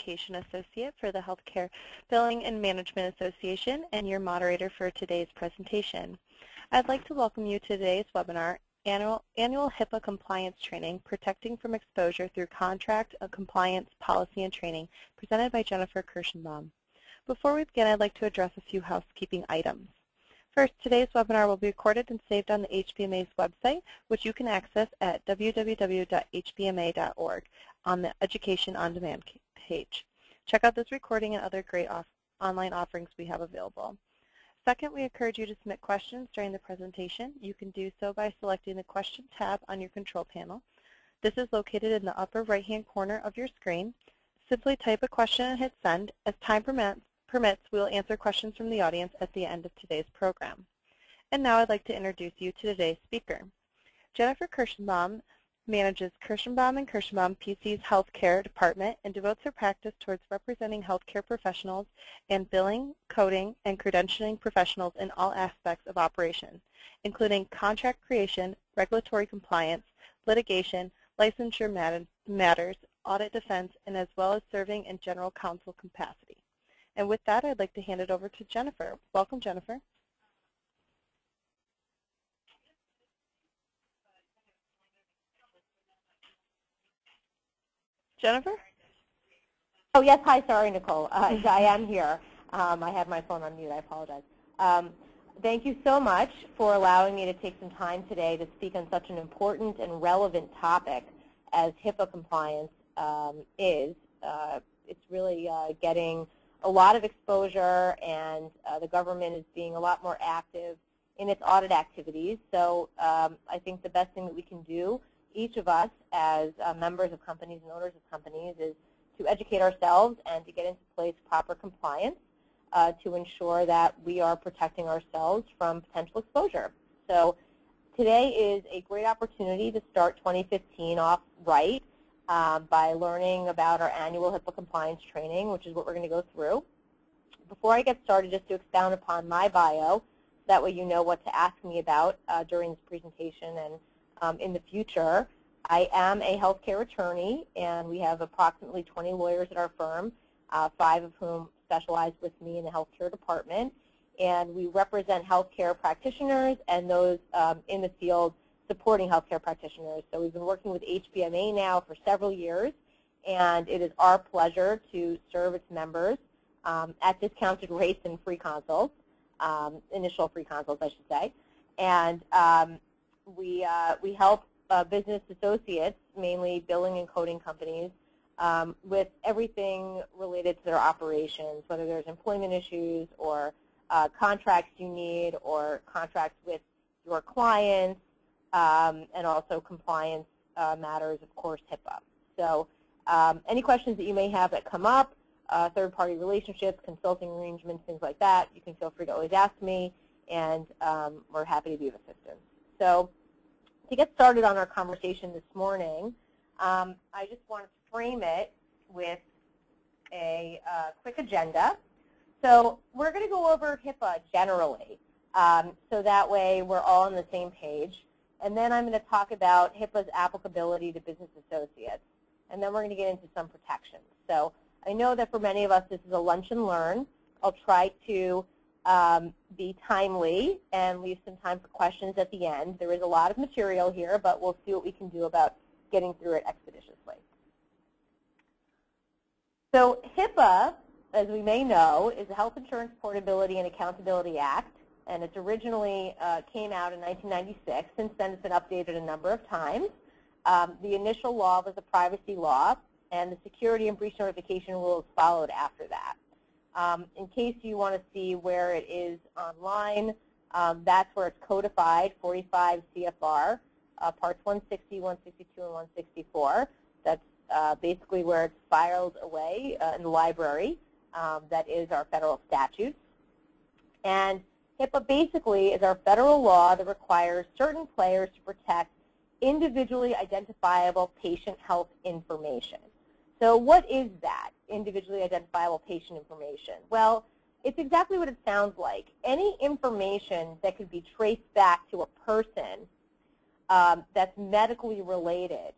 Education Associate for the Healthcare Billing and Management Association and your moderator for today's presentation. I'd like to welcome you to today's webinar, Annual HIPAA Compliance Training, Protecting from Exposure Through Contract Compliance Policy and Training, presented by Jennifer Kirschenbaum. Before we begin, I'd like to address a few housekeeping items. First, today's webinar will be recorded and saved on the HBMA's website, which you can access at www.hbma.org on the Education on Demand page. Check out this recording and other great online offerings we have available. Second, we encourage you to submit questions during the presentation. You can do so by selecting the Question tab on your control panel. This is located in the upper right-hand corner of your screen. Simply type a question and hit send. As time permits, we will answer questions from the audience at the end of today's program. And now I'd like to introduce you to today's speaker. Jennifer Kirschenbaum manages Kirschenbaum & Kirschenbaum PC's Healthcare Department and devotes her practice towards representing healthcare professionals and billing, coding, and credentialing professionals in all aspects of operations, including contract creation, regulatory compliance, litigation, licensure matters, audit defense, and as well as serving in general counsel capacity. And with that, I'd like to hand it over to Jennifer. Welcome, Jennifer. Jennifer? Oh, yes. Hi. Sorry, Nicole. I am here. I had my phone on mute. I apologize. Thank you so much for allowing me to take some time today to speak on such an important and relevant topic as HIPAA compliance is. It's really getting a lot of exposure, and the government is being a lot more active in its audit activities. So I think the best thing that we can do, each of us as members of companies and owners of companies, is to educate ourselves and to get into place proper compliance to ensure that we are protecting ourselves from potential exposure. So today is a great opportunity to start 2015 off right by learning about our annual HIPAA compliance training, which is what we're going to go through. Before I get started, just to expound upon my bio, that way you know what to ask me about during this presentation and in the future. I am a healthcare attorney, and we have approximately 20 lawyers at our firm, 5 of whom specialize with me in the healthcare department. And we represent healthcare practitioners and those in the field supporting healthcare practitioners. So we've been working with HBMA now for several years, and it is our pleasure to serve its members at discounted rates and free consults, initial free consults, I should say. And we help business associates, mainly billing and coding companies, with everything related to their operations, whether there's employment issues or contracts you need or contracts with your clients, and also compliance matters, of course, HIPAA. So any questions that you may have that come up, third-party relationships, consulting arrangements, things like that, you can feel free to always ask me, and we're happy to be of assistance. So to get started on our conversation this morning, I just want to frame it with a quick agenda. So we're going to go over HIPAA generally, so that way we're all on the same page. And then I'm going to talk about HIPAA's applicability to business associates. And then we're going to get into some protections. So I know that for many of us this is a lunch and learn. I'll try to be timely and leave some time for questions at the end. There is a lot of material here, but we'll see what we can do about getting through it expeditiously. So HIPAA, as we may know, is the Health Insurance Portability and Accountability Act, and it originally came out in 1996. Since then, it's been updated a number of times. The initial law was a privacy law, and the security and breach notification rules followed after that. In case you want to see where it is online, that's where it's codified, 45 CFR, Parts 160, 162, and 164. That's basically where it's filed away in the library. That is our federal statutes. And HIPAA basically is our federal law that requires certain players to protect individually identifiable patient health information. So what is that, individually identifiable patient information? Well, it's exactly what it sounds like. Any information that could be traced back to a person that's medically related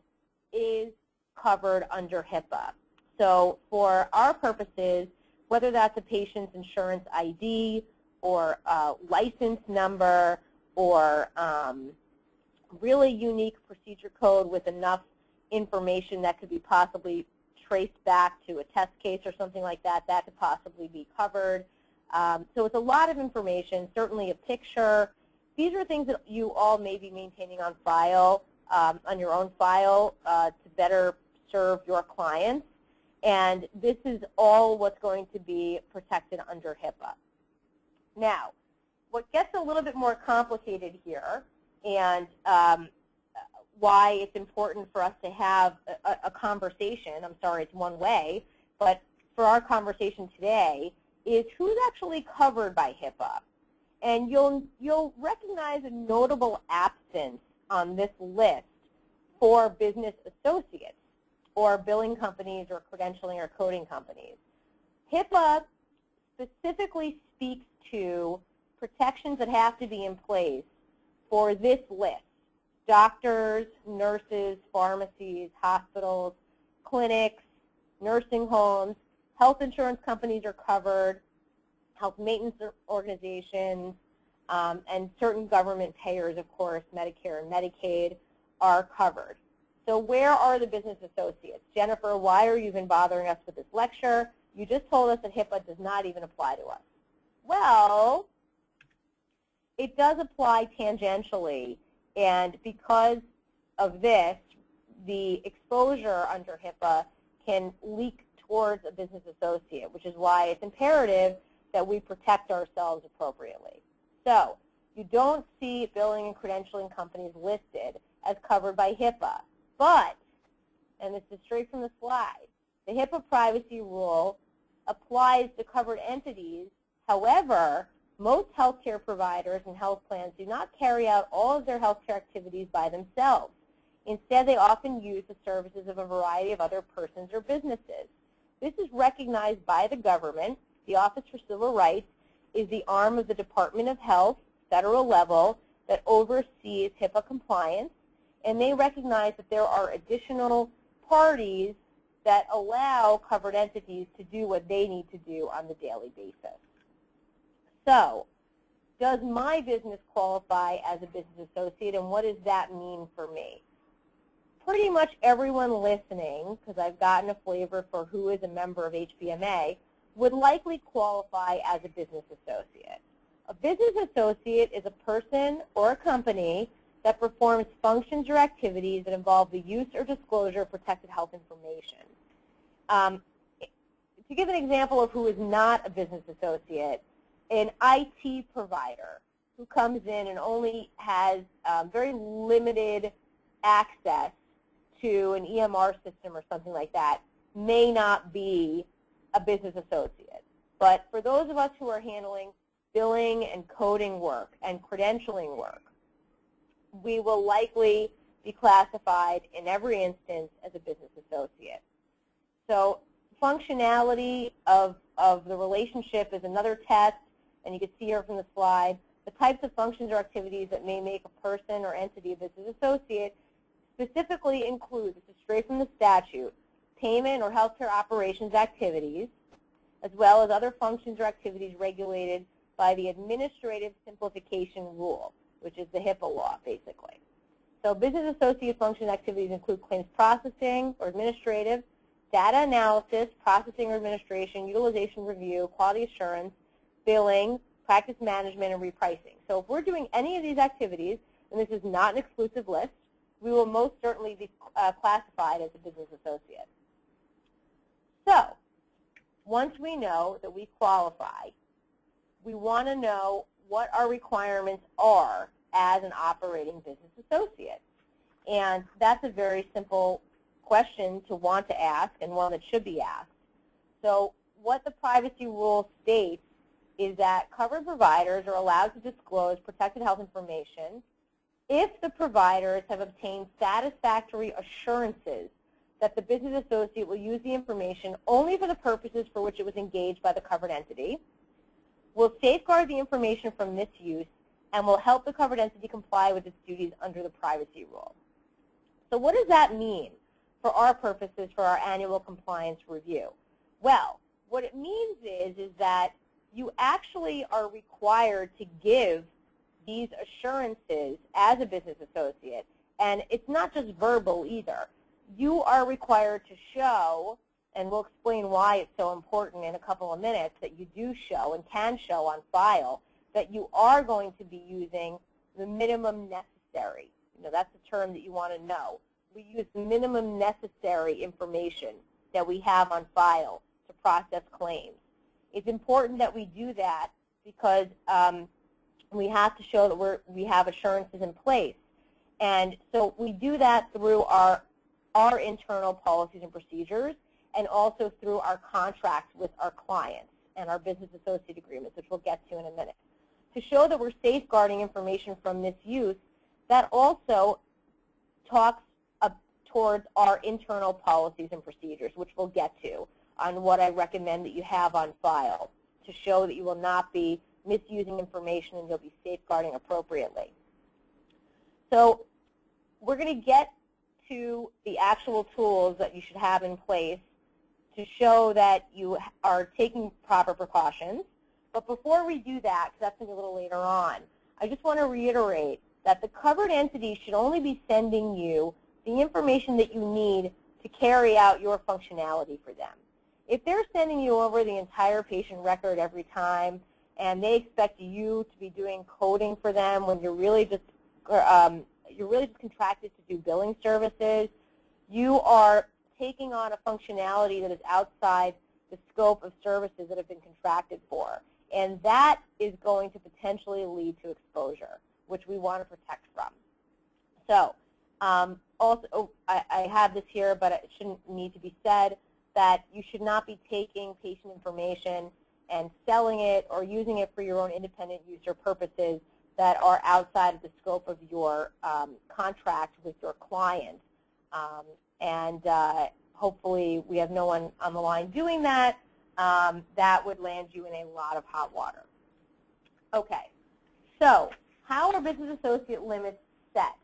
is covered under HIPAA. So for our purposes, whether that's a patient's insurance ID or license number or really unique procedure code with enough information that could be possibly traced back to a test case or something like that, that could possibly be covered. So it's a lot of information, certainly a picture. These are things that you all may be maintaining on file, on your own file to better serve your clients. And this is all what's going to be protected under HIPAA. Now, what gets a little bit more complicated here and why it's important for us to have a conversation, I'm sorry, it's one way, but for our conversation today is who's actually covered by HIPAA. And you'll recognize a notable absence on this list for business associates or billing companies or credentialing or coding companies. HIPAA specifically speaks to protections that have to be in place for this list: doctors, nurses, pharmacies, hospitals, clinics, nursing homes, health insurance companies are covered, health maintenance organizations, and certain government payers, of course, Medicare and Medicaid, are covered. So where are the business associates? Jennifer, why are you even bothering us with this lecture? You just told us that HIPAA does not even apply to us. Well, it does apply tangentially, and because of this, the exposure under HIPAA can leak towards a business associate, which is why it's imperative that we protect ourselves appropriately. So you don't see billing and credentialing companies listed as covered by HIPAA, but, and this is straight from the slide, the HIPAA privacy rule applies to covered entities. However, most healthcare providers and health plans do not carry out all of their healthcare activities by themselves. Instead, they often use the services of a variety of other persons or businesses. This is recognized by the government. The Office for Civil Rights is the arm of the Department of Health, federal level, that oversees HIPAA compliance, and they recognize that there are additional parties that allow covered entities to do what they need to do on the daily basis. So, does my business qualify as a business associate, and what does that mean for me? Pretty much everyone listening, because I've gotten a flavor for who is a member of HPMA, would likely qualify as a business associate. A business associate is a person or a company that performs functions or activities that involve the use or disclosure of protected health information. To give an example of who is not a business associate, an IT provider who comes in and only has very limited access to an EMR system or something like that may not be a business associate. But for those of us who are handling billing and coding work and credentialing work, we will likely be classified in every instance as a business associate. So functionality of the relationship is another test, and you can see here from the slide, the types of functions or activities that may make a person or entity a business associate specifically include, this is straight from the statute, payment or healthcare operations activities, as well as other functions or activities regulated by the Administrative Simplification Rule, which is the HIPAA law, basically. So business associate function activities include claims processing or administrative, data analysis, processing or administration, utilization review, quality assurance, billing, practice management, and repricing. So if we're doing any of these activities, and this is not an exclusive list, we will most certainly be classified as a business associate. So once we know that we qualify, we want to know what our requirements are as an operating business associate. And that's a very simple question to want to ask, and one that should be asked. So what the privacy rule states is that covered providers are allowed to disclose protected health information if the providers have obtained satisfactory assurances that the business associate will use the information only for the purposes for which it was engaged by the covered entity, will safeguard the information from misuse, and will help the covered entity comply with its duties under the privacy rule. So what does that mean? for our purposes for our annual compliance review? Well, what it means is that you actually are required to give these assurances as a business associate, and it's not just verbal either. You are required to show, and we'll explain why it's so important in a couple of minutes, that you do show and can show on file that you are going to be using the minimum necessary. You know, that's the term that you want to know. We use the minimum necessary information that we have on file to process claims. It's important that we do that because we have to show that we have assurances in place. And so we do that through our internal policies and procedures, and also through our contracts with our clients and our business associate agreements, which we'll get to in a minute. To show that we're safeguarding information from misuse, that also talks towards our internal policies and procedures, which we'll get to on what I recommend that you have on file to show that you will not be misusing information and you'll be safeguarding appropriately. So we're going to get to the actual tools that you should have in place to show that you are taking proper precautions. But before we do that, because that's going to be a little later on, I just want to reiterate that the covered entity should only be sending you the information that you need to carry out your functionality for them. If they're sending you over the entire patient record every time and they expect you to be doing coding for them when you're really just contracted to do billing services, you are taking on a functionality that is outside the scope of services that have been contracted for. And that is going to potentially lead to exposure, which we want to protect from. So also, I have this here, but it shouldn't need to be said, that you should not be taking patient information and selling it or using it for your own independent use or purposes that are outside of the scope of your contract with your client. Hopefully we have no one on the line doing that. That would land you in a lot of hot water. Okay, so how are business associate limits set?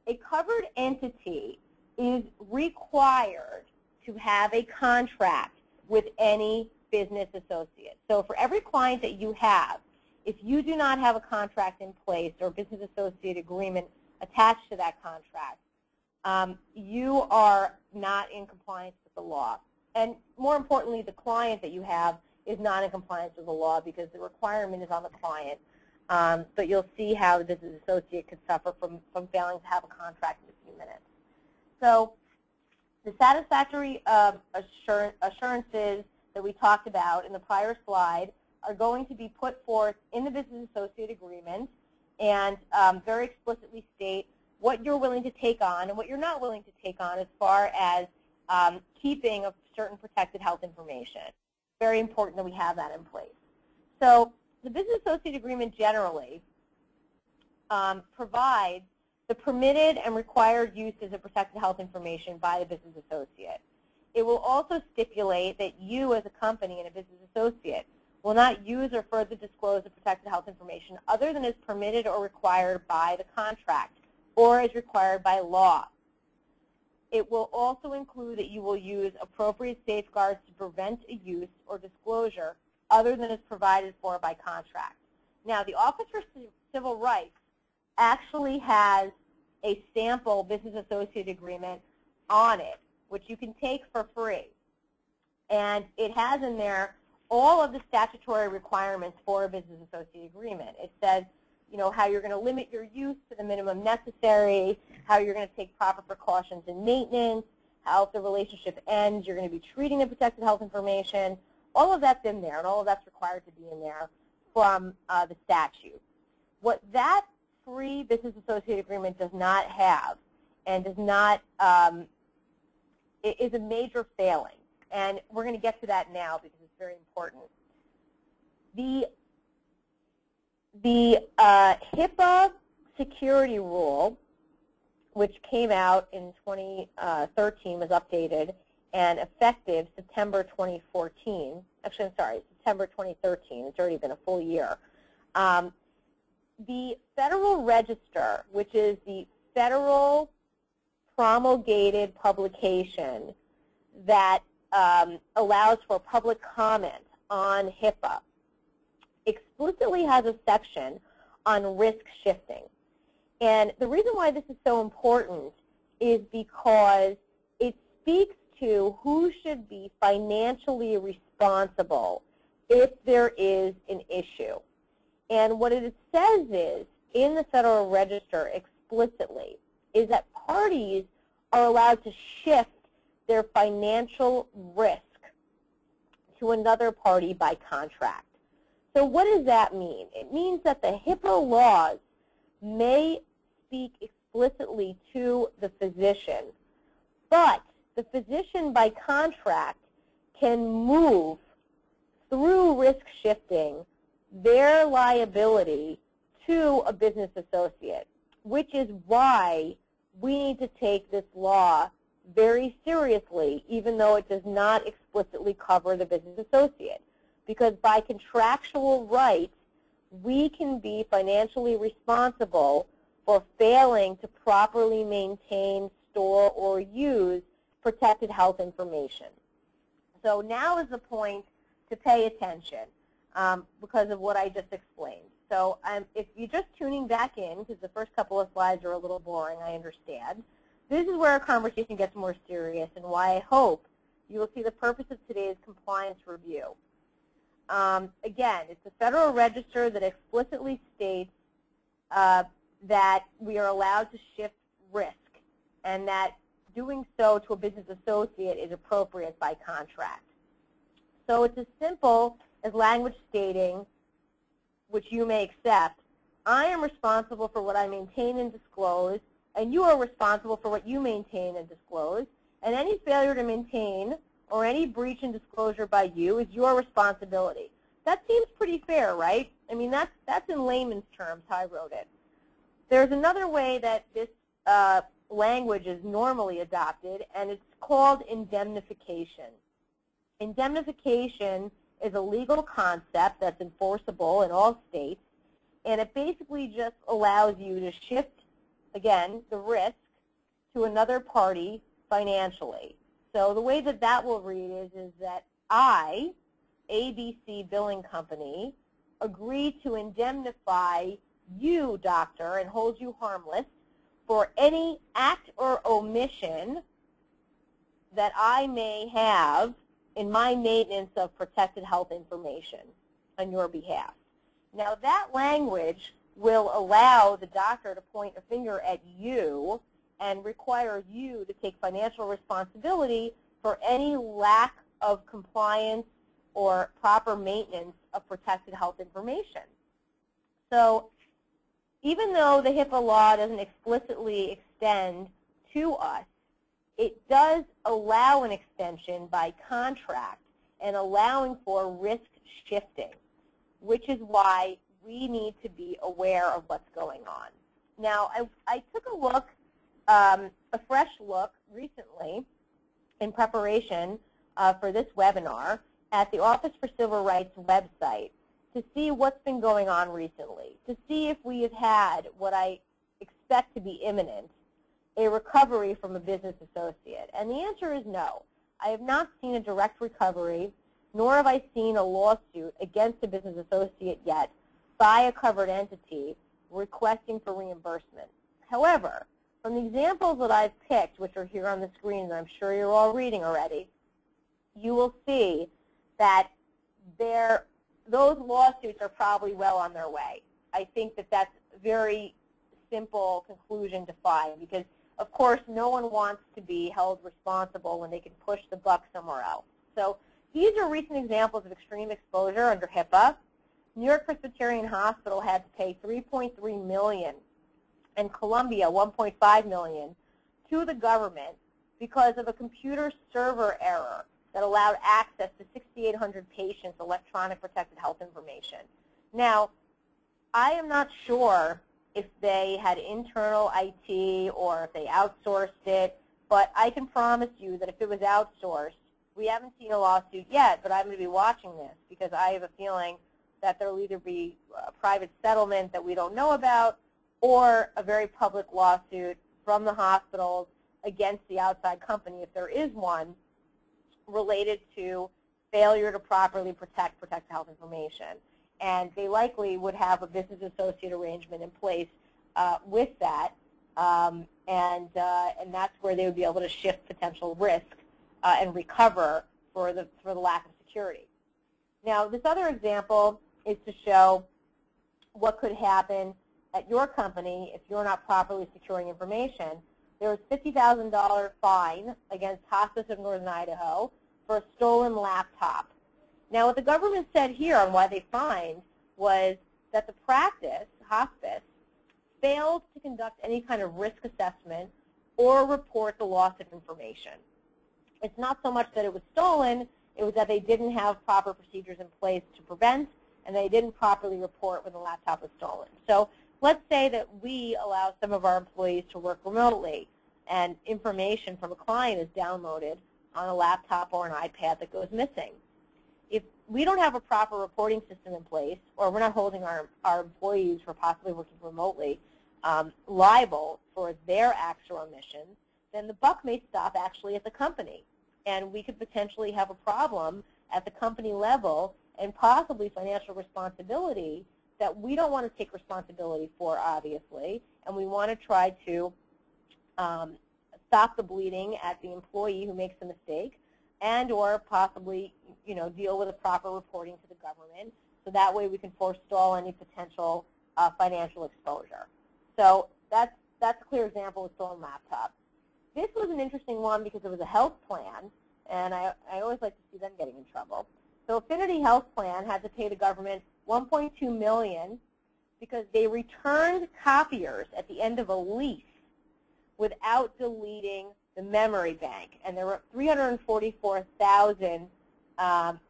A covered entity is required to have a contract with any business associate. So for every client that you have, if you do not have a contract in place or business associate agreement attached to that contract, you are not in compliance with the law. And more importantly, the client that you have is not in compliance with the law because the requirement is on the client. But you'll see how the business associate could suffer from failing to have a contract in a few minutes. So the satisfactory assurances that we talked about in the prior slide are going to be put forth in the business associate agreement and very explicitly state what you're willing to take on and what you're not willing to take on as far as keeping of certain protected health information. Very important that we have that in place. So the business associate agreement generally provides the permitted and required uses of protected health information by the business associate. It will also stipulate that you as a company and a business associate will not use or further disclose the protected health information other than as permitted or required by the contract or as required by law. It will also include that you will use appropriate safeguards to prevent a use or disclosure other than as provided for by contract. Now, the Office for Civil Rights actually has a sample business associate agreement on it, which you can take for free. And it has in there all of the statutory requirements for a business associate agreement. It says, you know, how you're going to limit your use to the minimum necessary, how you're going to take proper precautions in maintenance, how if the relationship ends, you're going to be treating the protected health information. All of that's in there, and all of that's required to be in there from the statute. What that free business associate agreement does not have and does not is a major failing. And we're going to get to that now because it's very important. The HIPAA security rule, which came out in 2013, was updated and effective September 2014. Actually, I'm sorry, September 2013. It's already been a full year. The Federal Register, which is the federal promulgated publication that allows for public comment on HIPAA explicitly has a section on risk shifting. And the reason why this is so important is because it speaks to who should be financially responsible if there is an issue. And what it says is, in the Federal Register explicitly, is that parties are allowed to shift their financial risk to another party by contract. So what does that mean? It means that the HIPAA laws may speak explicitly to the physician, but the physician by contract can move through risk shifting their liability to a business associate, which is why we need to take this law very seriously, even though it does not explicitly cover the business associate. Because by contractual right, we can be financially responsible for failing to properly maintain, store, or use protected health information. So now is the point to pay attention because of what I just explained. So if you're just tuning back in, because the first couple of slides are a little boring, I understand, this is where our conversation gets more serious and why I hope you will see the purpose of today's compliance review. Again, it's the Federal Register that explicitly states that we are allowed to shift risk and that doing so to a business associate is appropriate by contract. So it's as simple as language stating, which you may accept, I am responsible for what I maintain and disclose, and you are responsible for what you maintain and disclose, and any failure to maintain or any breach in disclosure by you is your responsibility. That seems pretty fair, right? I mean, that's in layman's terms how I wrote it. There's another way that this language is normally adopted, and it's called indemnification. Indemnification is a legal concept that's enforceable in all states, and it basically just allows you to shift, again, the risk to another party financially. So the way that that will read is that I, ABC Billing Company, agree to indemnify you, doctor, and hold you harmless for any act or omission that I may have in my maintenance of protected health information on your behalf. Now that language will allow the doctor to point a finger at you and require you to take financial responsibility for any lack of compliance or proper maintenance of protected health information. So even though the HIPAA law doesn't explicitly extend to us, it does allow an extension by contract and allowing for risk shifting, which is why we need to be aware of what's going on. Now, I took a look, a fresh look recently in preparation for this webinar at the Office for Civil Rights website to see what's been going on recently, to see if we have had what I expect to be imminent, a recovery from a business associate. And the answer is no. I have not seen a direct recovery, nor have I seen a lawsuit against a business associate yet by a covered entity requesting for reimbursement. However, from the examples that I've picked, which are here on the screen, and I'm sure you're all reading already, you will see that those lawsuits are probably well on their way. I think that that's a very simple conclusion to find because, of course, no one wants to be held responsible when they can push the buck somewhere else. So these are recent examples of extreme exposure under HIPAA. New York Presbyterian Hospital had to pay $3.3 million and Columbia $1.5 million to the government because of a computer server error that allowed access to 6,800 patients' electronic protected health information. Now, I am not sure if they had internal IT or if they outsourced it, but I can promise you that if it was outsourced, we haven't seen a lawsuit yet, but I'm going to be watching this because I have a feeling that there will either be a private settlement that we don't know about or a very public lawsuit from the hospitals against the outside company, if there is one, related to failure to properly protect health information. And they likely would have a business associate arrangement in place with that, and that's where they would be able to shift potential risk and recover for the lack of security. Now, this other example is to show what could happen at your company if you're not properly securing information. There was a $50,000 fine against Hospice of Northern Idaho for a stolen laptop. Now, what the government said here on why they fined was that the practice, hospice, failed to conduct any kind of risk assessment or report the loss of information. It's not so much that it was stolen, it was that they didn't have proper procedures in place to prevent, and they didn't properly report when the laptop was stolen. So let's say that we allow some of our employees to work remotely, and information from a client is downloaded on a laptop or an iPad that goes missing. If we don't have a proper reporting system in place, or we're not holding our employees who are possibly working remotely liable for their acts or omissions, then the buck may stop actually at the company. And we could potentially have a problem at the company level and possibly financial responsibility that we don't want to take responsibility for, obviously, and we want to try to stop the bleeding at the employee who makes the mistake, and or possibly, deal with a proper reporting to the government, so that way we can forestall any potential financial exposure. So that's a clear example of stolen laptop. This was an interesting one because it was a health plan, and I always like to see them getting in trouble. So Affinity Health Plan had to pay the government $1.2 million because they returned copiers at the end of a lease without deleting the memory bank. And there were 344,000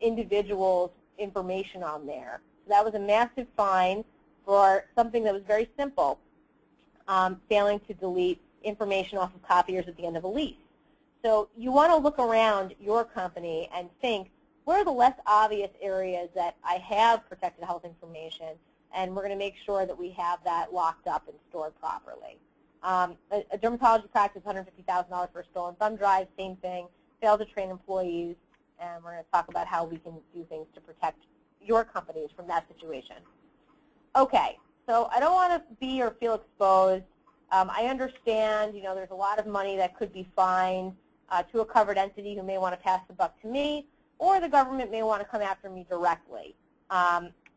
individuals' information on there. So that was a massive fine for something that was very simple, failing to delete information off of copiers at the end of a lease. So you want to look around your company and think, where are the less obvious areas that I have protected health information, and we're going to make sure that we have that locked up and stored properly. A dermatology practice, $150,000 for a stolen thumb drive, same thing, failed to train employees, and we're going to talk about how we can do things to protect your companies from that situation. Okay, so I don't want to be or feel exposed. I understand, there's a lot of money that could be fined to a covered entity who may want to pass the buck to me, or the government may want to come after me directly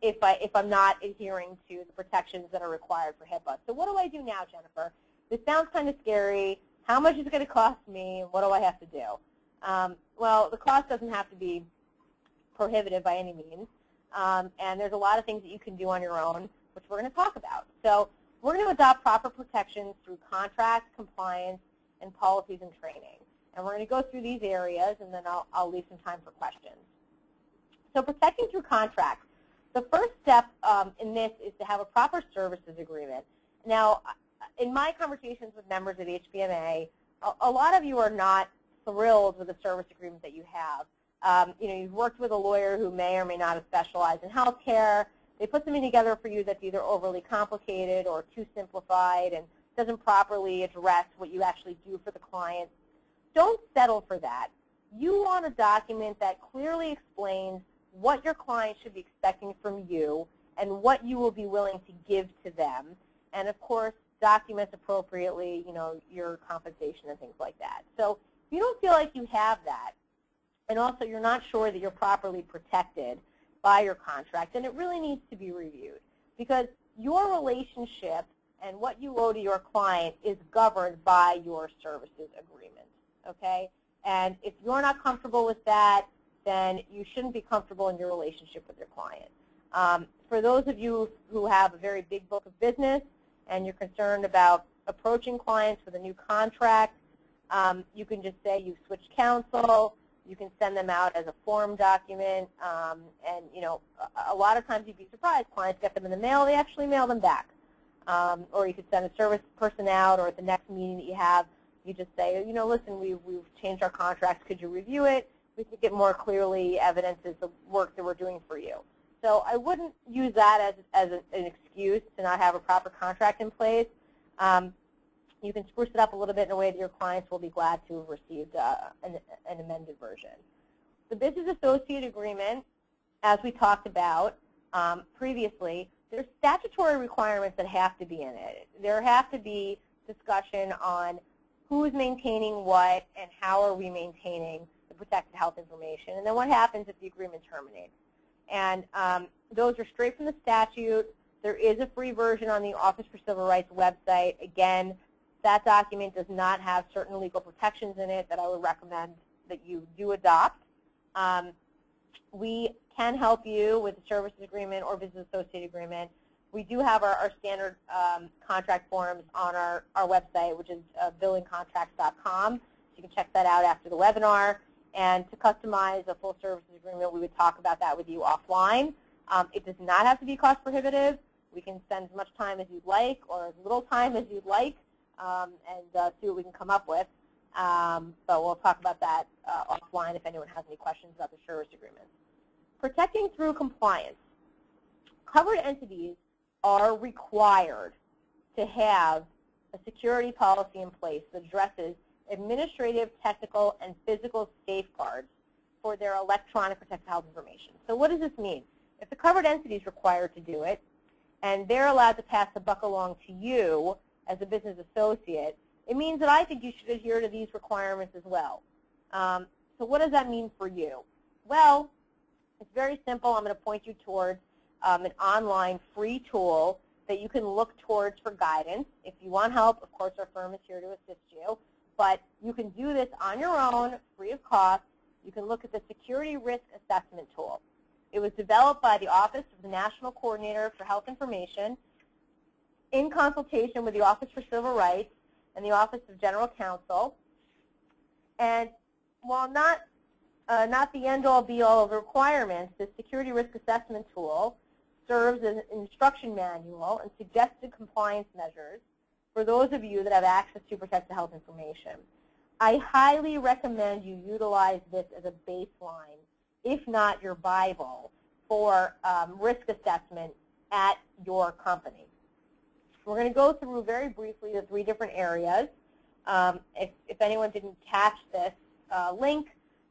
if I'm not adhering to the protections that are required for HIPAA. So what do I do now, Jennifer? This sounds kind of scary. How much is it going to cost me, and what do I have to do? Well, the cost doesn't have to be prohibitive by any means, and there's a lot of things that you can do on your own, which we're going to talk about. So we're going to adopt proper protections through contract, compliance, and policies and training. And we're going to go through these areas, and then I'll leave some time for questions. So protecting through contracts. The first step in this is to have a proper services agreement. Now, in my conversations with members of HPMA, a lot of you are not thrilled with the service agreement that you have. You've worked with a lawyer who may or may not have specialized in healthcare. They put something together for you that's either overly complicated or too simplified and doesn't properly address what you actually do for the client. Don't settle for that. You want a document that clearly explains what your client should be expecting from you and what you will be willing to give to them, and of course documents appropriately, your compensation and things like that. So if you don't feel like you have that, and also you're not sure that you're properly protected by your contract, then it really needs to be reviewed, because your relationship and what you owe to your client is governed by your services agreement, okay? And if you're not comfortable with that, then you shouldn't be comfortable in your relationship with your client. For those of you who have a very big book of business and you're concerned about approaching clients with a new contract, you can just say you've switched counsel. You can send them out as a form document, and a lot of times you'd be surprised. Clients get them in the mail, they actually mail them back. Or you could send a service person out, or at the next meeting that you have, you just say, listen, we've changed our contracts, could you review it? We could get more clearly evidences of work that we're doing for you. So I wouldn't use that as an excuse to not have a proper contract in place. You can spruce it up a little bit in a way that your clients will be glad to have received an amended version. The business associate agreement, as we talked about previously, there's statutory requirements that have to be in it. There have to be discussion on who is maintaining what and how are we maintaining the protected health information, and then what happens if the agreement terminates. And those are straight from the statute. There is a free version on the Office for Civil Rights website. Again, that document does not have certain legal protections in it that I would recommend that you do adopt. We can help you with the services agreement or business associate agreement. We do have our standard contract forms on our website, which is billingcontracts.com. So you can check that out after the webinar. And to customize a full services agreement, we would talk about that with you offline. It does not have to be cost prohibitive. We can spend as much time as you'd like or as little time as you'd like and see what we can come up with. But we'll talk about that offline if anyone has any questions about the service agreements. Protecting through compliance. Covered entities are required to have a security policy in place that addresses administrative, technical, and physical safeguards for their electronic protected health information. So what does this mean? If the covered entity is required to do it, and they're allowed to pass the buck along to you as a business associate, it means that I think you should adhere to these requirements as well. So what does that mean for you? Well, it's very simple. I'm going to point you towards an online free tool that you can look towards for guidance. If you want help, of course, our firm is here to assist you. But you can do this on your own, free of cost. You can look at the Security Risk Assessment Tool. It was developed by the Office of the National Coordinator for Health Information in consultation with the Office for Civil Rights and the Office of General Counsel. And while not the end-all, be-all of the requirements, the Security Risk Assessment Tool serves as an instruction manual and suggested compliance measures for those of you that have access to protected health information. I highly recommend you utilize this as a baseline, if not your Bible, for risk assessment at your company. We're going to go through very briefly the 3 different areas. If anyone didn't catch this link,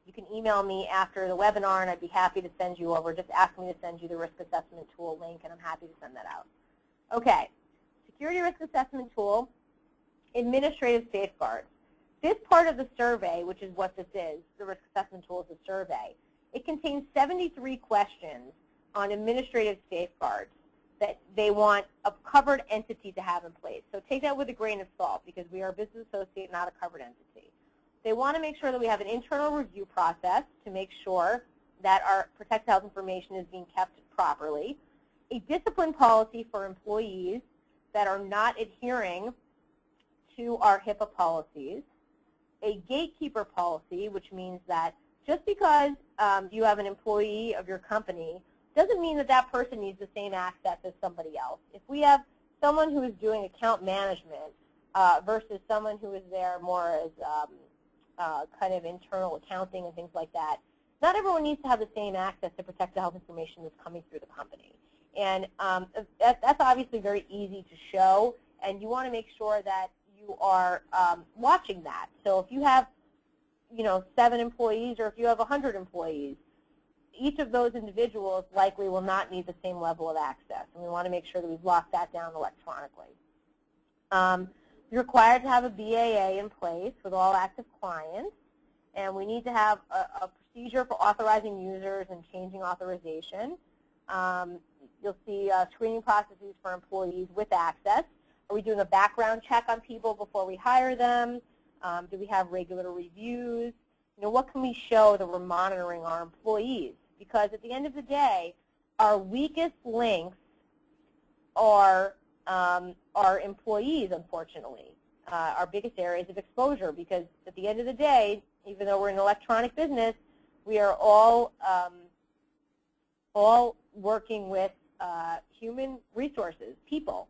you can email me after the webinar, and I'd be happy to send you over. Just ask me to send you the Risk Assessment Tool link, and I'm happy to send that out. Okay, Security Risk Assessment Tool, Administrative Safeguards. This part of the survey, which is what this is, the Risk Assessment Tool is a survey, it contains 73 questions on administrative safeguards that they want a covered entity to have in place. So take that with a grain of salt, because we are a business associate, not a covered entity. They want to make sure that we have an internal review process to make sure that our protected health information is being kept properly, a discipline policy for employees that are not adhering to our HIPAA policies, a gatekeeper policy, which means that just because you have an employee of your company doesn't mean that that person needs the same access as somebody else. If we have someone who is doing account management versus someone who is there more as kind of internal accounting and things like that, not everyone needs to have the same access to protect the health information that's coming through the company. And that's obviously very easy to show, and you want to make sure that you are watching that. So if you have 7 employees, or if you have 100 employees, each of those individuals likely will not need the same level of access, and we want to make sure that we've locked that down electronically. You're required to have a BAA in place with all active clients, and we need to have a procedure for authorizing users and changing authorization. You'll see screening processes for employees with access. Are we doing a background check on people before we hire them? Do we have regular reviews? What can we show that we're monitoring our employees? Because at the end of the day, our weakest links are our employees, unfortunately, our biggest areas of exposure, because at the end of the day, even though we're an electronic business, we are all working with human resources, people,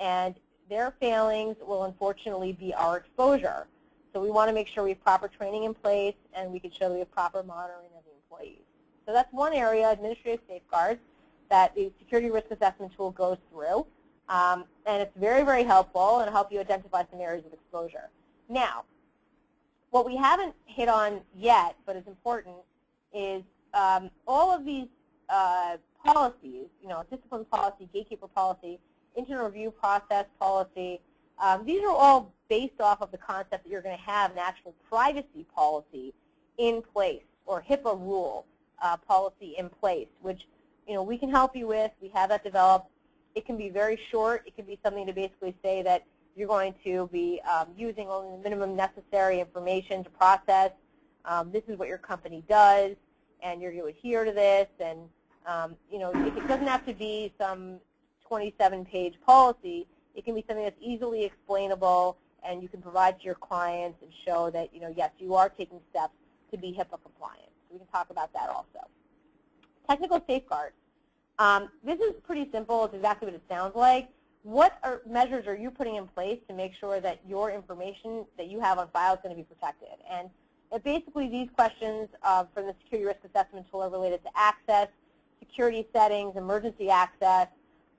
and their failings will unfortunately be our exposure. So we want to make sure we have proper training in place, and we can show that we have proper monitoring of the employees. So that's one area, administrative safeguards, that the Security Risk Assessment Tool goes through. And it's very, very helpful, and it'll help you identify some areas of exposure. Now, what we haven't hit on yet, but is important, is all of these policies, discipline policy, gatekeeper policy, internal review process policy, these are all based off of the concept that you're going to have an actual privacy policy in place, or HIPAA rule policy in place, which we can help you with. We have that developed. It can be very short. It can be something to basically say that you're going to be using only the minimum necessary information to process. This is what your company does, and you're going to adhere to this. And it doesn't have to be some 27-page policy. It can be something that's easily explainable, and you can provide to your clients and show that yes, you are taking steps to be HIPAA compliant. So we can talk about that also. Technical safeguards. This is pretty simple. It's exactly what it sounds like. What measures are you putting in place to make sure that your information that you have on file is going to be protected? And basically these questions from the security risk assessment tool are related to access, security settings, emergency access.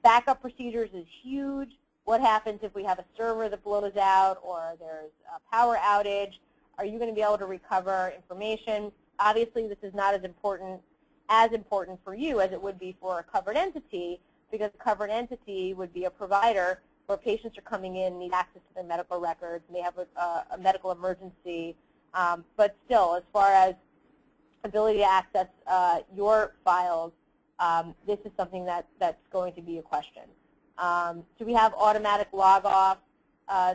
Backup procedures is huge. What happens if we have a server that blows out or there's a power outage? Are you going to be able to recover information? Obviously, this is not as important for you as it would be for a covered entity, because a covered entity would be a provider where patients are coming in, need access to their medical records, may have a medical emergency. But still, as far as ability to access your files, this is something that's going to be a question. Do we have automatic log-off?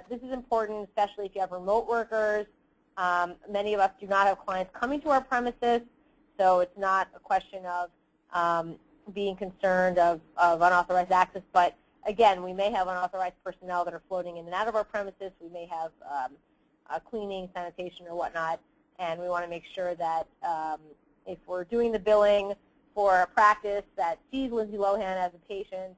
This is important, especially if you have remote workers. Many of us do not have clients coming to our premises, so it's not a question of being concerned of unauthorized access. But again, we may have unauthorized personnel that are floating in and out of our premises. We may have cleaning, sanitation, or whatnot, and we want to make sure that if we're doing the billing for a practice that sees Lindsay Lohan as a patient,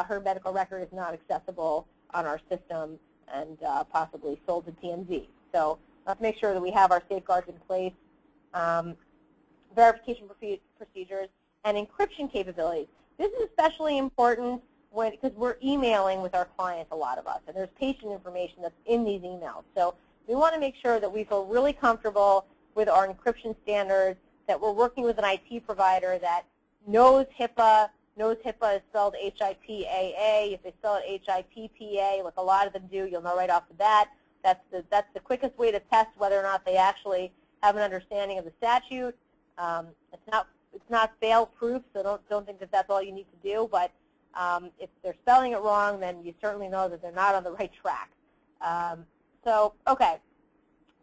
her medical record is not accessible on our system and possibly sold to TMZ. So let's make sure that we have our safeguards in place, verification procedures, and encryption capabilities. This is especially important because we're emailing with our clients, a lot of us, and there's patient information that's in these emails. So we want to make sure that we feel really comfortable with our encryption standards, that we're working with an IT provider that knows HIPAA is spelled HIPAA. If they spell it HIPPA, like a lot of them do, you'll know right off the bat. That's the quickest way to test whether or not they actually have an understanding of the statute. It's not fail-proof, so don't think that that's all you need to do. But if they're spelling it wrong, then you certainly know that they're not on the right track. Okay.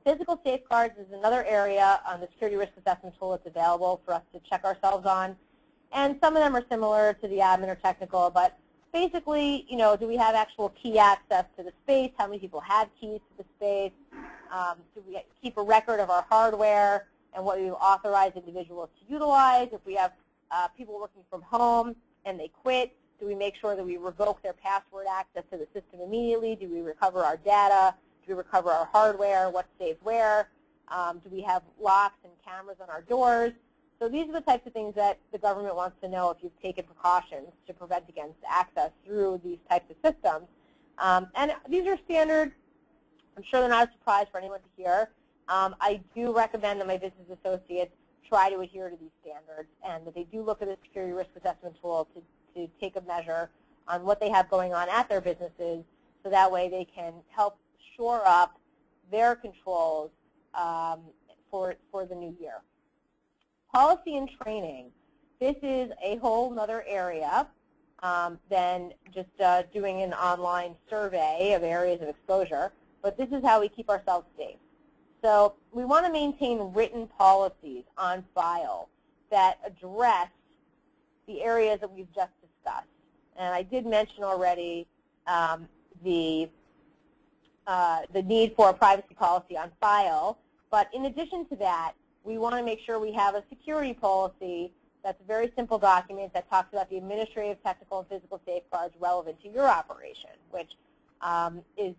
Physical safeguards is another area on the security risk assessment tool that's available for us to check ourselves on. And some of them are similar to the admin or technical, but basically, do we have actual key access to the space? How many people have keys to the space? Do we keep a record of our hardware and what we authorize individuals to utilize? If we have people working from home and they quit, do we make sure that we revoke their password access to the system immediately? Do we recover our data? Do we recover our hardware? What stays where? Do we have locks and cameras on our doors? So these are the types of things that the government wants to know if you've taken precautions to prevent against access through these types of systems. And these are standard. I'm sure they're not a surprise for anyone to hear. I do recommend that my business associates try to adhere to these standards and that they do look at the security risk assessment tool to take a measure on what they have going on at their businesses, so that way they can help shore up their controls for the new year. Policy and training. This is a whole other area than just doing an online survey of areas of exposure, but this is how we keep ourselves safe. So we want to maintain written policies on file that address the areas that we've just discussed. And I did mention already the need for a privacy policy on file, but in addition to that, we want to make sure we have a security policy that's a very simple document that talks about the administrative, technical, and physical safeguards relevant to your operation, which is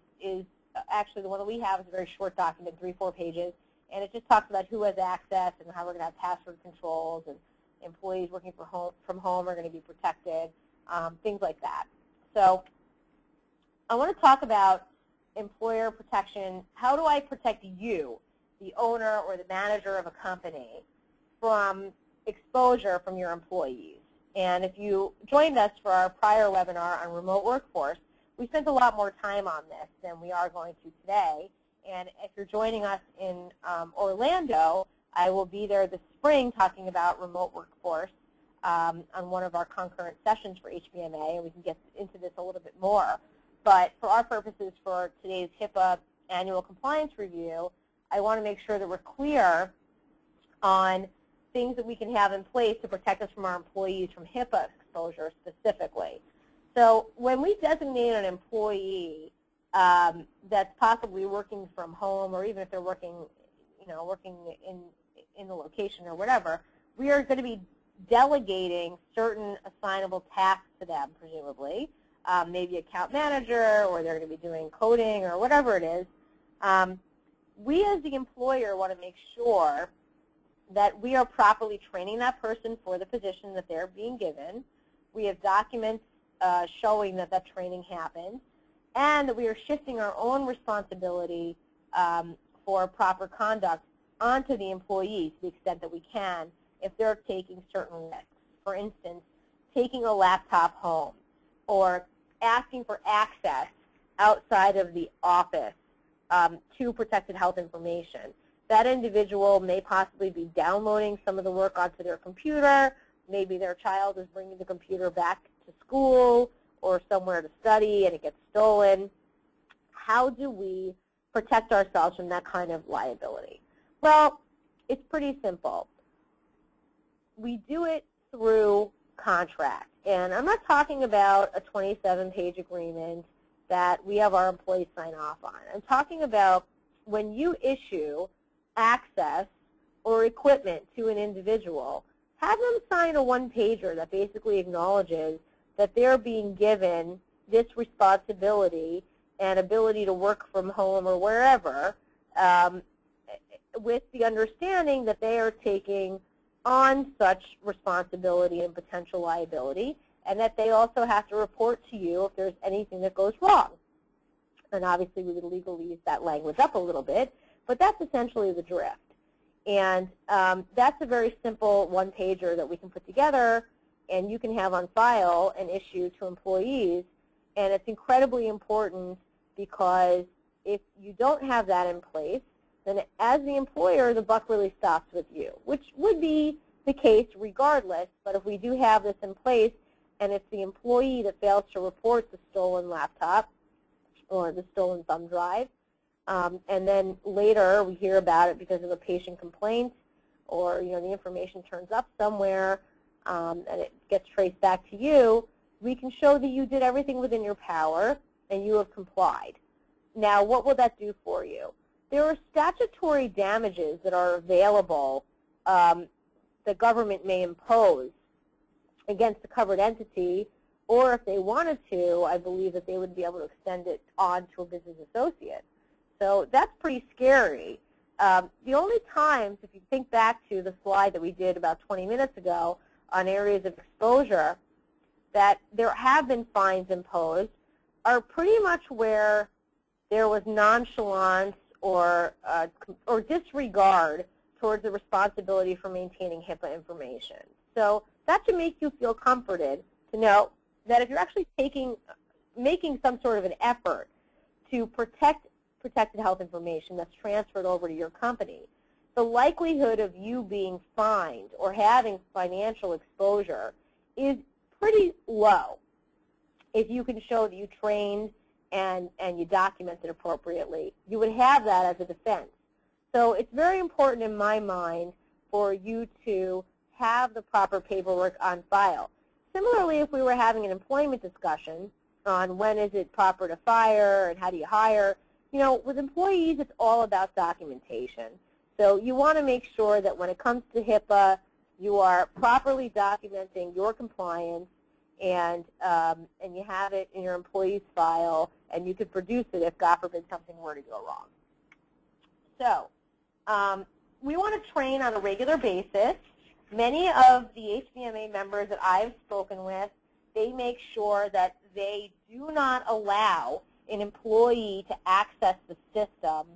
actually the one that we have is a very short document, 3-4 pages, and it just talks about who has access and how we're going to have password controls, and employees working from home are going to be protected, things like that. So I want to talk about employer protection. How do I protect you, the owner or the manager of a company, from exposure from your employees? And if you joined us for our prior webinar on remote workforce, we spent a lot more time on this than we are going to today. And if you're joining us in Orlando, I will be there this spring talking about remote workforce on one of our concurrent sessions for HBMA, and we can get into this a little bit more. But for our purposes for today's HIPAA annual compliance review, I want to make sure that we're clear on things that we can have in place to protect us from our employees from HIPAA exposure specifically. So when we designate an employee that's possibly working from home, or even if they're working, working in the location or whatever, we are going to be delegating certain assignable tasks to them, presumably, maybe account manager, or they're going to be doing coding or whatever it is. We as the employer want to make sure that we are properly training that person for the position that they're being given. We have documents showing that that training happened, and that we are shifting our own responsibility for proper conduct onto the employees to the extent that we can if they're taking certain risks. For instance, taking a laptop home or asking for access outside of the office to protected health information. That individual may possibly be downloading some of the work onto their computer. Maybe their child is bringing the computer back to school or somewhere to study and it gets stolen. How do we protect ourselves from that kind of liability? Well, it's pretty simple. We do it through contract. And I'm not talking about a 27-page agreement that we have our employees sign off on. I'm talking about when you issue access or equipment to an individual, have them sign a one-pager that basically acknowledges that they're being given this responsibility and ability to work from home or wherever, with the understanding that they are taking on such responsibility and potential liability, and that they also have to report to you if there's anything that goes wrong. And obviously we would legally use that language up a little bit, but that's essentially the drift. And that's a very simple one-pager that we can put together and you can have on file and issue to employees. And it's incredibly important because if you don't have that in place, then as the employer, the buck really stops with you, which would be the case regardless. But if we do have this in place and it's the employee that fails to report the stolen laptop or the stolen thumb drive, and then later we hear about it because of a patient complaint, or the information turns up somewhere and it gets traced back to you, we can show that you did everything within your power and you have complied. Now, what will that do for you? There are statutory damages that are available the government may impose against the covered entity, or if they wanted to, I believe that they would be able to extend it on to a business associate. So that's pretty scary. The only times, if you think back to the slide that we did about 20 minutes ago on areas of exposure, that there have been fines imposed are pretty much where there was nonchalance or disregard towards the responsibility for maintaining HIPAA information. So that should make you feel comforted to know that if you're actually making some sort of an effort to protect protected health information that's transferred over to your company, the likelihood of you being fined or having financial exposure is pretty low if you can show that you trained and you documented appropriately. You would have that as a defense. So it's very important in my mind for you to have the proper paperwork on file. Similarly, if we were having an employment discussion on when is it proper to fire and how do you hire, with employees it's all about documentation. So you want to make sure that when it comes to HIPAA, you are properly documenting your compliance and you have it in your employee's file, and you could produce it if, God forbid, something were to go wrong. So we want to train on a regular basis. Many of the HBMA members that I've spoken with, they make sure that they do not allow an employee to access the system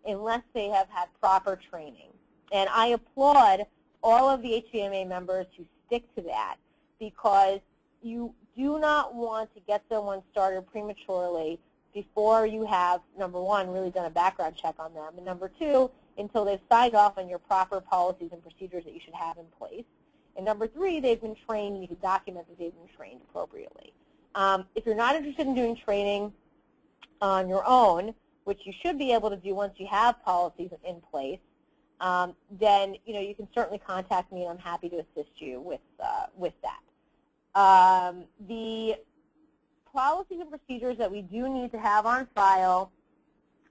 unless they have had proper training. And I applaud all of the HPMA members who stick to that, because you do not want to get someone started prematurely before you have, number one, really done a background check on them, and number two, until they've signed off on your proper policies and procedures that you should have in place. And number three, they've been trained, and you can document that they've been trained appropriately. If you're not interested in doing training on your own, which you should be able to do once you have policies in place, then you can certainly contact me, and I'm happy to assist you with that. The policies and procedures that we do need to have on file,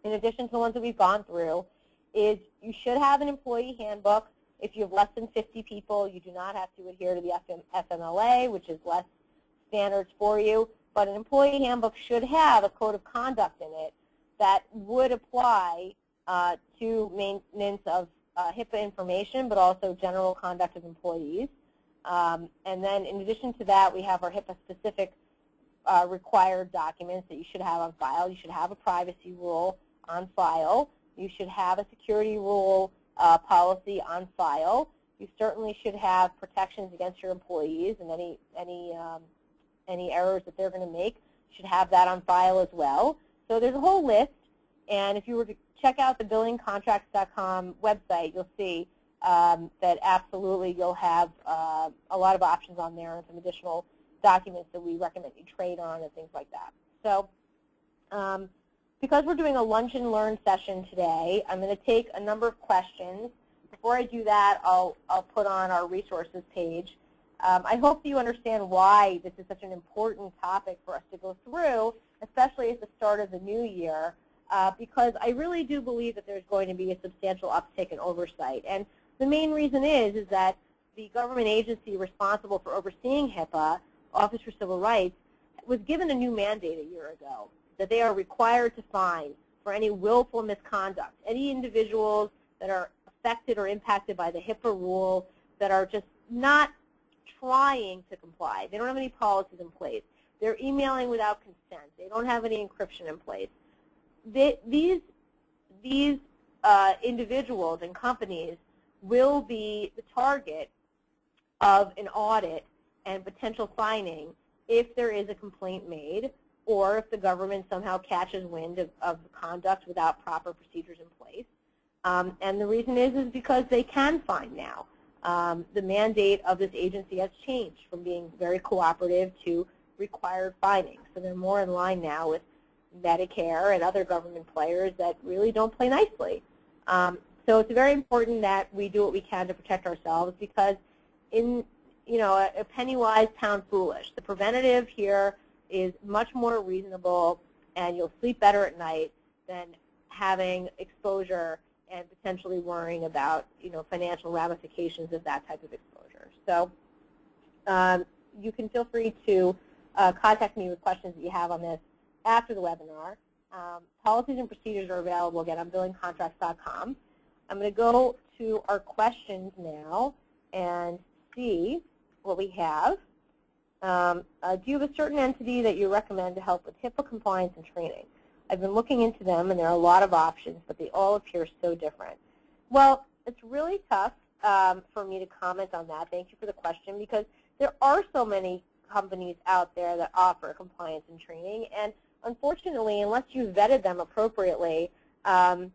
in addition to the ones that we've gone through, is you should have an employee handbook. If you have less than 50 people, you do not have to adhere to the FMLA, which is less standards for you. But an employee handbook should have a code of conduct in it that would apply to maintenance of HIPAA information, but also general conduct of employees. And then in addition to that, we have our HIPAA-specific required documents that you should have on file. You should have a privacy rule on file. You should have a security rule policy on file. You certainly should have protections against your employees and any errors that they're going to make. You should have that on file as well. So there's a whole list, and if you were to check out the billingcontracts.com website, you'll see that absolutely you'll have a lot of options on there and some additional documents that we recommend you trade on and things like that. So because we're doing a lunch and learn session today, I'm going to take a number of questions. Before I do that, I'll put on our resources page. I hope that you understand why this is such an important topic for us to go through, especially at the start of the new year, because I really do believe that there's going to be a substantial uptick in oversight. And the main reason is that the government agency responsible for overseeing HIPAA, Office for Civil Rights, was given a new mandate a year ago that they are required to fine for any willful misconduct. Any individuals that are affected or impacted by the HIPAA rule that are just not trying to comply. They don't have any policies in place. They're emailing without consent. They don't have any encryption in place. These individuals and companies will be the target of an audit and potential fining if there is a complaint made, or if the government somehow catches wind of conduct without proper procedures in place. And the reason is because they can fine now. The mandate of this agency has changed from being very cooperative to required fining. So they're more in line now with Medicare and other government players that really don't play nicely. So it's very important that we do what we can to protect ourselves, because a penny wise, pound foolish. The preventative here is much more reasonable, and you'll sleep better at night than having exposure and potentially worrying about financial ramifications of that type of exposure. So you can feel free to contact me with questions that you have on this after the webinar. Policies and procedures are available again on billingcontracts.com. I'm going to go to our questions now and see what we have. Do you have a certain entity that you recommend to help with HIPAA compliance and training? I've been looking into them, and there are a lot of options, but they all appear so different. Well, it's really tough for me to comment on that. Thank you for the question, because there are so many companies out there that offer compliance and training, and unfortunately, unless you've vetted them appropriately, I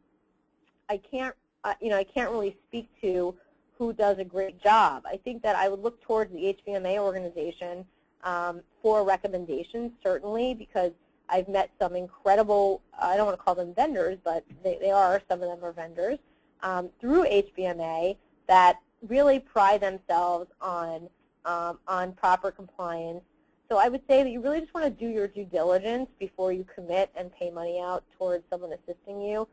can't really speak to who does a great job. I think that I would look towards the HPMA organization for recommendations, certainly, because I've met some incredible, I don't want to call them vendors, but they are, some of them are vendors, through HPMA that really pride themselves on proper compliance. So I would say that you really just want to do your due diligence before you commit and pay money out towards someone assisting you.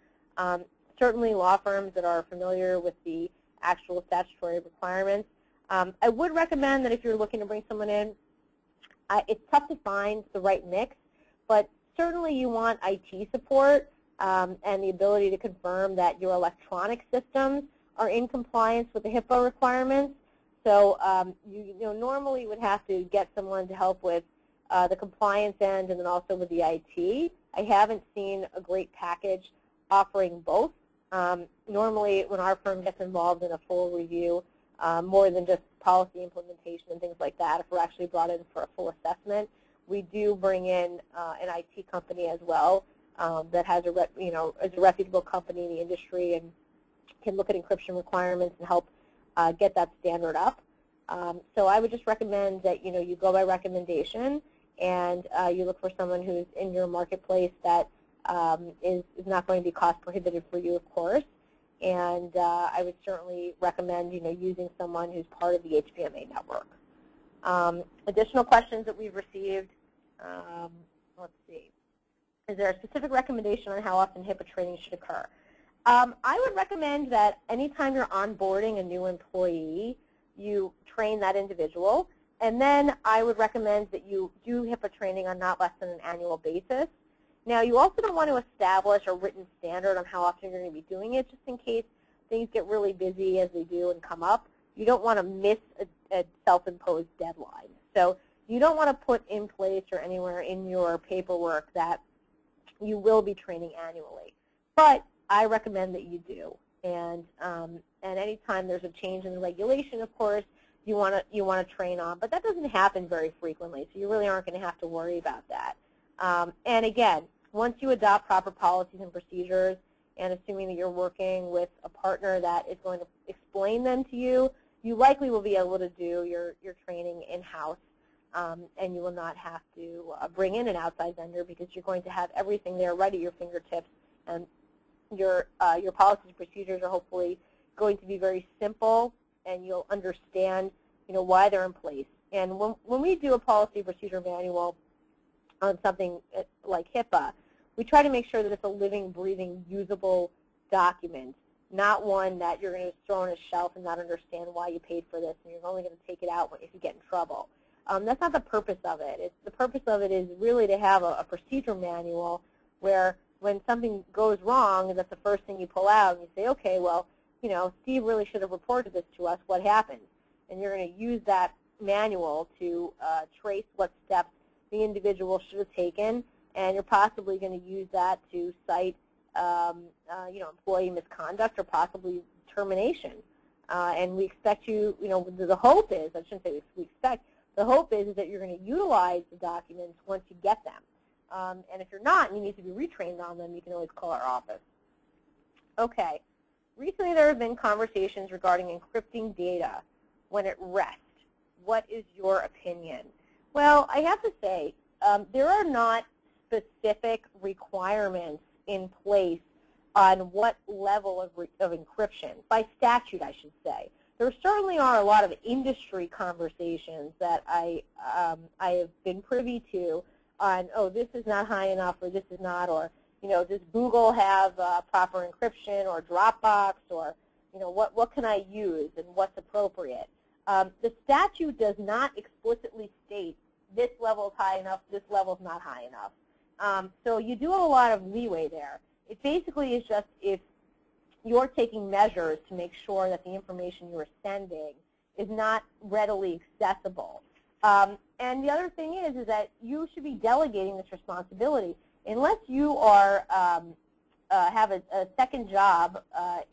Certainly law firms that are familiar with the actual statutory requirements. I would recommend that if you're looking to bring someone in, it's tough to find the right mix, but certainly you want IT support and the ability to confirm that your electronic systems are in compliance with the HIPAA requirements. So you normally would have to get someone to help with the compliance end and then also with the IT I haven't seen a great package offering both. Normally, when our firm gets involved in a full review, more than just policy implementation and things like that, if we're actually brought in for a full assessment, we do bring in an IT company as well that has is a reputable company in the industry and can look at encryption requirements and help get that standard up. So I would just recommend that you go by recommendation and you look for someone who's in your marketplace that is not going to be cost prohibitive for you, of course. And I would certainly recommend using someone who's part of the HPMA network. Additional questions that we've received. Let's see. Is there a specific recommendation on how often HIPAA training should occur? I would recommend that anytime you're onboarding a new employee, you train that individual. And then I would recommend that you do HIPAA training on not less than an annual basis. Now, you also don't want to establish a written standard on how often you're going to be doing it, just in case things get really busy as they do and come up. You don't want to miss a self-imposed deadline. So you don't want to put in place or anywhere in your paperwork that you will be training annually. But I recommend that you do. And anytime there's a change in the regulation, of course, you want to train on. But that doesn't happen very frequently, so you really aren't going to have to worry about that. And again, once you adopt proper policies and procedures, and assuming that you're working with a partner that is going to explain them to you, you likely will be able to do your training in-house, and you will not have to bring in an outside vendor because you're going to have everything there right at your fingertips, and your policies and procedures are hopefully going to be very simple, and you'll understand why they're in place. And when we do a policy procedure manual on something like HIPAA, we try to make sure that it's a living, breathing, usable document, not one that you're going to throw on a shelf and not understand why you paid for this, and you're only going to take it out if you get in trouble. That's not the purpose of it. The purpose of it is really to have a procedure manual where when something goes wrong, that's the first thing you pull out, and you say, okay, well, Steve really should have reported this to us. What happened? And you're going to use that manual to trace what steps the individual should have taken, and you're possibly going to use that to cite, employee misconduct or possibly termination. And we expect you, the hope is, I shouldn't say we expect, the hope is that you're going to utilize the documents once you get them. And if you're not and you need to be retrained on them, you can always call our office. Okay. Recently there have been conversations regarding encrypting data when at rest. What is your opinion? Well, I have to say, there are not specific requirements in place on what level of encryption, by statute I should say. There certainly are a lot of industry conversations that I have been privy to on, oh, this is not high enough, or this is not, or does Google have proper encryption, or Dropbox, or what can I use and what's appropriate. The statute does not explicitly state this level is high enough, this level is not high enough. So you do have a lot of leeway there. It basically is just if you're taking measures to make sure that the information you're sending is not readily accessible. And the other thing is that you should be delegating this responsibility. Unless you are have a second job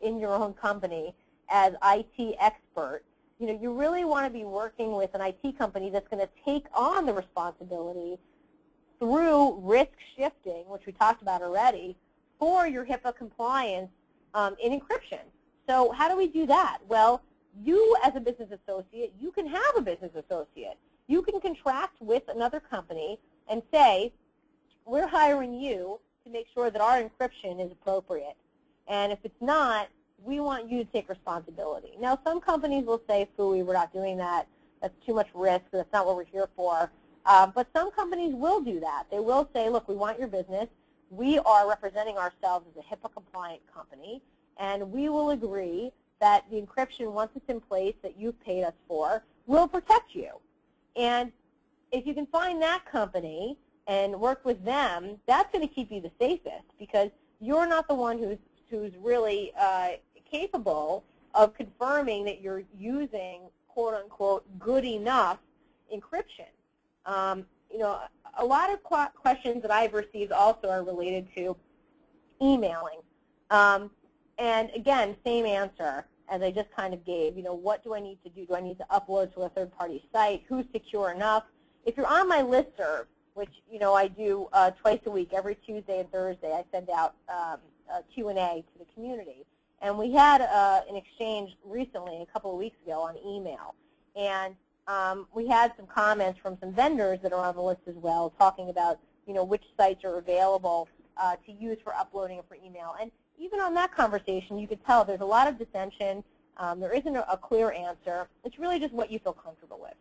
in your own company as IT expert, you really want to be working with an IT company that's going to take on the responsibility through risk shifting, which we talked about already, for your HIPAA compliance in encryption. So how do we do that? Well, you as a business associate, you can have a business associate. You can contract with another company and say, we're hiring you to make sure that our encryption is appropriate. And if it's not, we want you to take responsibility. Now, some companies will say, phooey, we're not doing that. That's too much risk. That's not what we're here for. But some companies will do that. They will say, look, we want your business. We are representing ourselves as a HIPAA-compliant company, and we will agree that the encryption, once it's in place that you've paid us for, will protect you. And if you can find that company and work with them, that's going to keep you the safest, because you're not the one who's really capable of confirming that you're using quote-unquote good enough encryption. a lot of questions that I've received also are related to emailing. And again, same answer as I just kind of gave. What do I need to do? Do I need to upload to a third-party site? Who's secure enough? If you're on my listserv, which I do twice a week, every Tuesday and Thursday, I send out a Q&A to the community. And we had an exchange recently, a couple of weeks ago, on email. And we had some comments from some vendors that are on the list as well, talking about which sites are available to use for uploading and for email. And even on that conversation, you could tell there's a lot of dissension. There isn't a clear answer. It's really just what you feel comfortable with.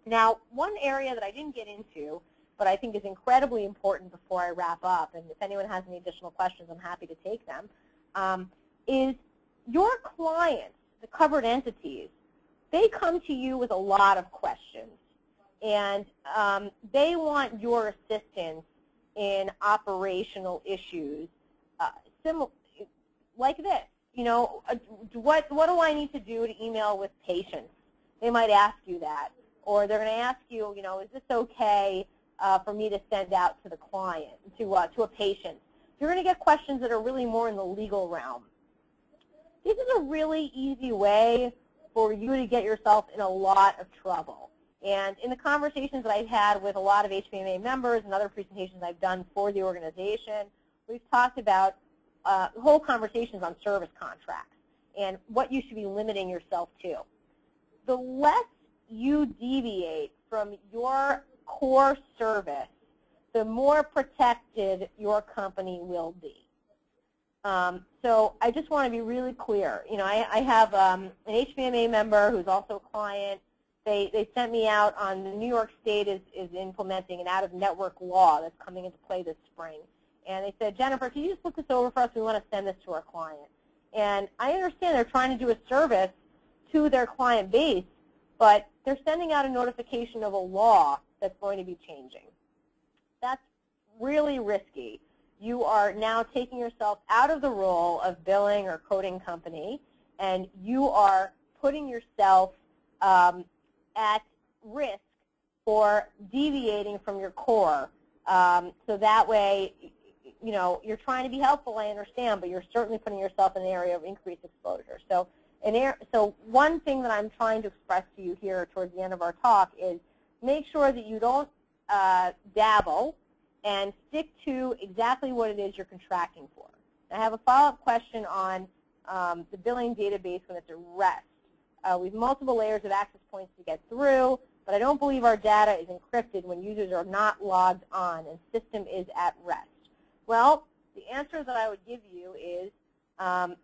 Now, one area that I didn't get into, but I think is incredibly important before I wrap up, and if anyone has any additional questions, I'm happy to take them, is your clients, the covered entities, they come to you with a lot of questions, and they want your assistance in operational issues, like this. What do I need to do to email with patients? They might ask you that, or they're going to ask you, is this okay for me to send out to the client, to a patient? You're going to get questions that are really more in the legal realm. This is a really easy way for you to get yourself in a lot of trouble. And in the conversations that I've had with a lot of HPMA members and other presentations I've done for the organization, we've talked about whole conversations on service contracts and what you should be limiting yourself to. The less you deviate from your core service, the more protected your company will be. So I just want to be really clear. I have an HPMA member who's also a client. They sent me out on the New York State is implementing an out-of-network law that's coming into play this spring. And they said, Jennifer, can you just look this over for us? We want to send this to our client. And I understand they're trying to do a service to their client base, but they're sending out a notification of a law that's going to be changing. That's really risky. You are now taking yourself out of the role of billing or coding company, and you are putting yourself at risk for deviating from your core. So that way, you're trying to be helpful, I understand, but you're certainly putting yourself in an area of increased exposure. So one thing that I'm trying to express to you here towards the end of our talk is make sure that you don't dabble and stick to exactly what it is you're contracting for. I have a follow-up question on the billing database when it's at rest. We have multiple layers of access points to get through, but I don't believe our data is encrypted when users are not logged on and system is at rest. Well, the answer that I would give you is I'm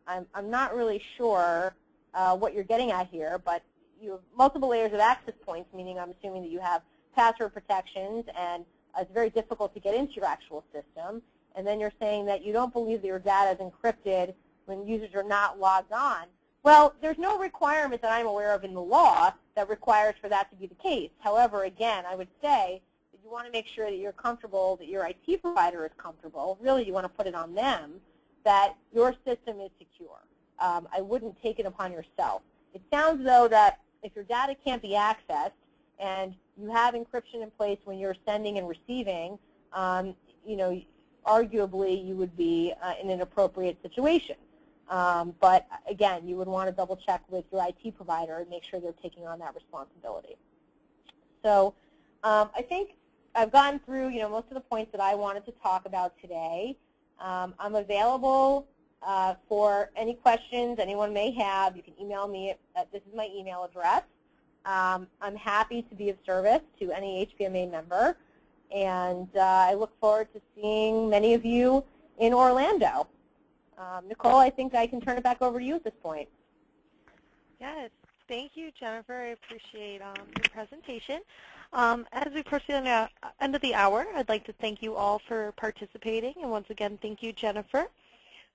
not really sure what you're getting at here, but you have multiple layers of access points, meaning I'm assuming that you have password protections, and it's very difficult to get into your actual system. And then you're saying that you don't believe that your data is encrypted when users are not logged on. Well, there's no requirement that I'm aware of in the law that requires for that to be the case. However, again, I would say that you want to make sure that you're comfortable, that your IT provider is comfortable. Really, you want to put it on them that your system is secure. I wouldn't take it upon yourself. It sounds, though, that if your data can't be accessed and you have encryption in place when you're sending and receiving, arguably you would be in an appropriate situation. But again, you would want to double check with your IT provider and make sure they're taking on that responsibility. So I think I've gone through most of the points that I wanted to talk about today. I'm available for any questions anyone may have. You can email me this is my email address. I'm happy to be of service to any HPMA member, and I look forward to seeing many of you in Orlando. Nicole, I think I can turn it back over to you at this point. Yes, thank you, Jennifer. I appreciate your presentation. As we approach the end of the hour, I'd like to thank you all for participating, and once again, thank you, Jennifer.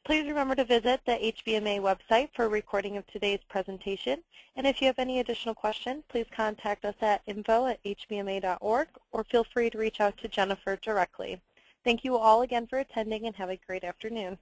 Please remember to visit the HBMA website for a recording of today's presentation. And if you have any additional questions, please contact us at info@hbma.org or feel free to reach out to Jennifer directly. Thank you all again for attending, and have a great afternoon.